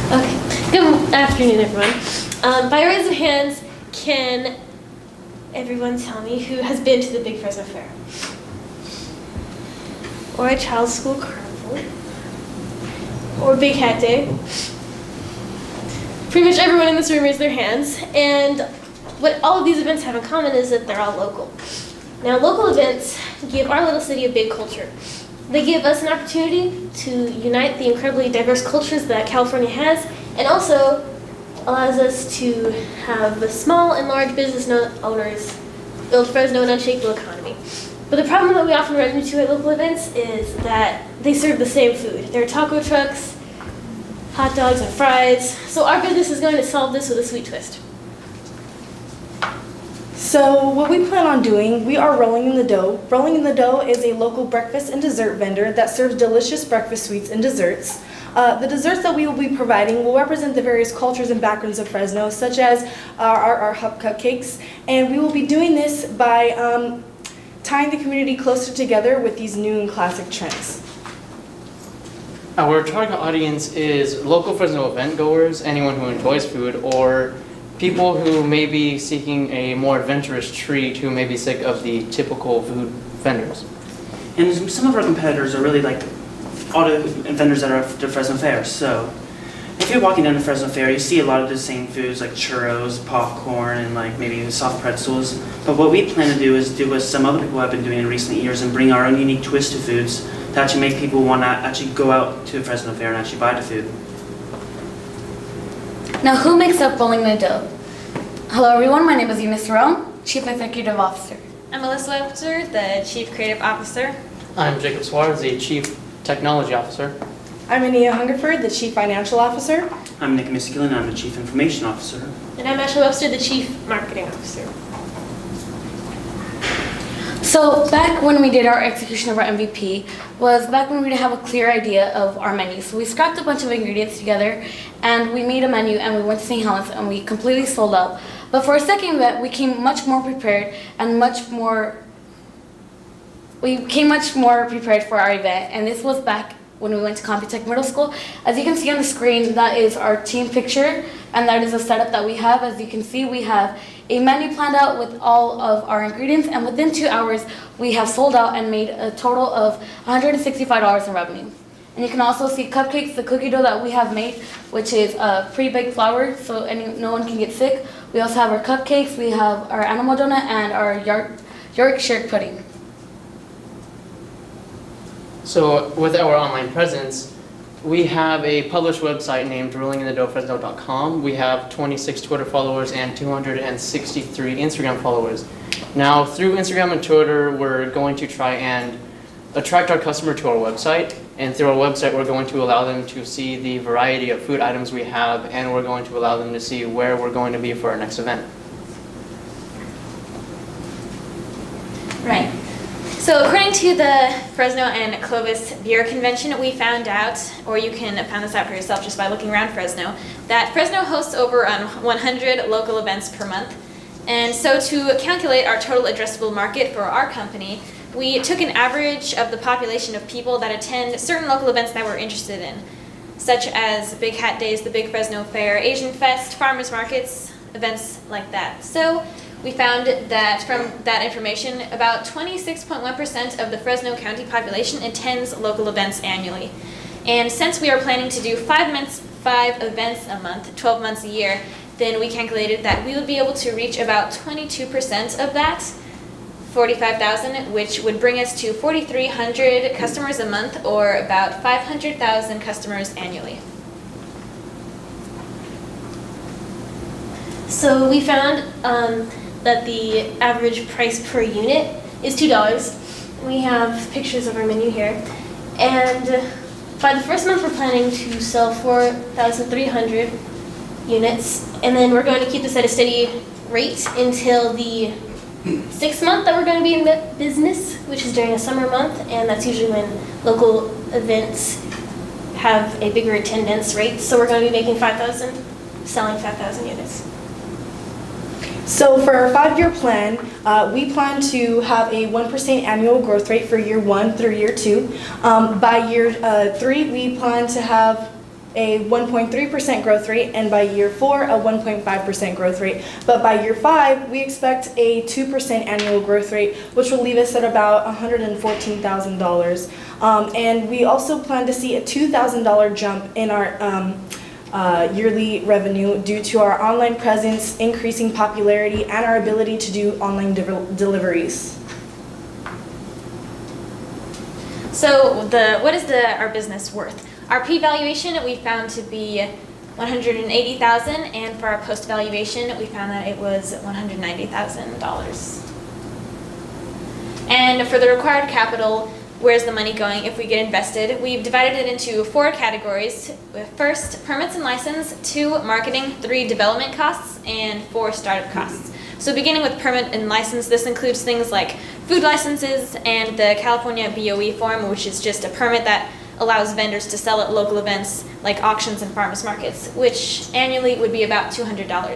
Okay. Good afternoon, everyone. By raise of hands, can everyone tell me who has been to the Big Fresno Fair? Or a child's school carnival? Or Big Hat Day? Pretty much everyone in this room raised their hands, and what all of these events have in common is that they're all local. Now, local events give our little city a big culture. They give us an opportunity to unite the incredibly diverse cultures that California has, and also allows us to have the small and large business owners build Fresno an unshakable economy. But the problem that we often run into at local events is that they serve the same food. There are taco trucks, hot dogs, and fries. So our business is going to solve this with a sweet twist. So what we plan on doing, we are Rolling in the Dough. Rolling in the Dough is a local breakfast and dessert vendor that serves delicious breakfast sweets and desserts. The desserts that we will be providing will represent the various cultures and backgrounds of Fresno, such as our hub cupcakes. And we will be doing this by tying the community closer together with these new and classic trends. Our target audience is local Fresno event goers, anyone who enjoys food, or people who may be seeking a more adventurous treat who may be sick of the typical food vendors. And some of our competitors are really like all the vendors that are at the Fresno Fair. So if you're walking down the Fresno Fair, you see a lot of the same foods like churros, popcorn, and like maybe soft pretzels. But what we plan to do is do what some other people have been doing in recent years and bring our own unique twist to foods to actually make people want to actually go out to the Fresno Fair and actually buy the food. Now, who makes up Rolling the Dough? Hello, everyone. My name is Eunice Rowe, Chief Executive Officer. I'm Melissa Webster, the Chief Creative Officer. I'm Jacob Suarez, the Chief Technology Officer. I'm Ania Hungerford, the Chief Financial Officer. I'm Nick Miskillen, I'm the Chief Information Officer. And I'm Ashley Webster, the Chief Marketing Officer. So back when we did our execution of our MVP was back when we didn't have a clear idea of our menu. So we scrapped a bunch of ingredients together and we made a menu and we went to St. Helens and we completely sold out. But for our second event, we came much more prepared and we came much more prepared for our event. And this was back when we went to Computech Middle School. As you can see on the screen, that is our team picture and that is the setup that we have. As you can see, we have a menu planned out with all of our ingredients, and within 2 hours, we have sold out and made a total of $165 in revenue. And you can also see cupcakes, the cookie dough that we have made, which is pre-baked flour, so no one can get sick. We also have our cupcakes, we have our animal donut, and our Yorkshire pudding. So with our online presence, we have a published website named rollinginthe-dough-fresno.com. We have 26 Twitter followers and 263 Instagram followers. Now, through Instagram and Twitter, we're going to try and attract our customer to our website. And through our website, we're going to allow them to see the variety of food items we have, and we're going to allow them to see where we're going to be for our next event. Right. So according to the Fresno and Clovis Beer Convention, we found out, or you can find this out for yourself just by looking around Fresno, that Fresno hosts over 100 local events per month. And so to calculate our total addressable market for our company, we took an average of the population of people that attend certain local events that we're interested in, such as Big Hat Days, the Big Fresno Fair, Asian Fest, farmers markets, events like that. So we found that from that information, about 26.1% of the Fresno County population attends local events annually. And since we are planning to do 5 events a month, 12 months a year, then we calculated that we would be able to reach about 22% of that, 45,000, which would bring us to 4,300 customers a month, or about 500,000 customers annually. So we found that the average price per unit is $2. We have pictures of our menu here. And by the first month, we're planning to sell 4,300 units. And then we're going to keep this at a steady rate until the 6th month that we're going to be in business, which is during a summer month. And that's usually when local events have a bigger attendance rate. So we're going to be making 5,000, selling 5,000 units. So for our 5-year plan, we plan to have a 1% annual growth rate for year 1 through year 2. By year 3, we plan to have a 1.3% growth rate, and by year 4, a 1.5% growth rate. But by year 5, we expect a 2% annual growth rate, which will leave us at about $114,000. And we also plan to see a $2,000 jump in our yearly revenue due to our online presence, increasing popularity, and our ability to do online deliveries. So what is our business worth? Our pre-valuation we found to be $180,000, and for our post-valuation we found that it was $190,000. And for the required capital, where's the money going if we get invested? We've divided it into 4 categories. First, permits and license, 2, marketing, 3, development costs, and 4, startup costs. So beginning with permit and license, this includes things like food licenses and the California BOE form, which is just a permit that allows vendors to sell at local events like auctions and farmers markets, which annually would be about $200.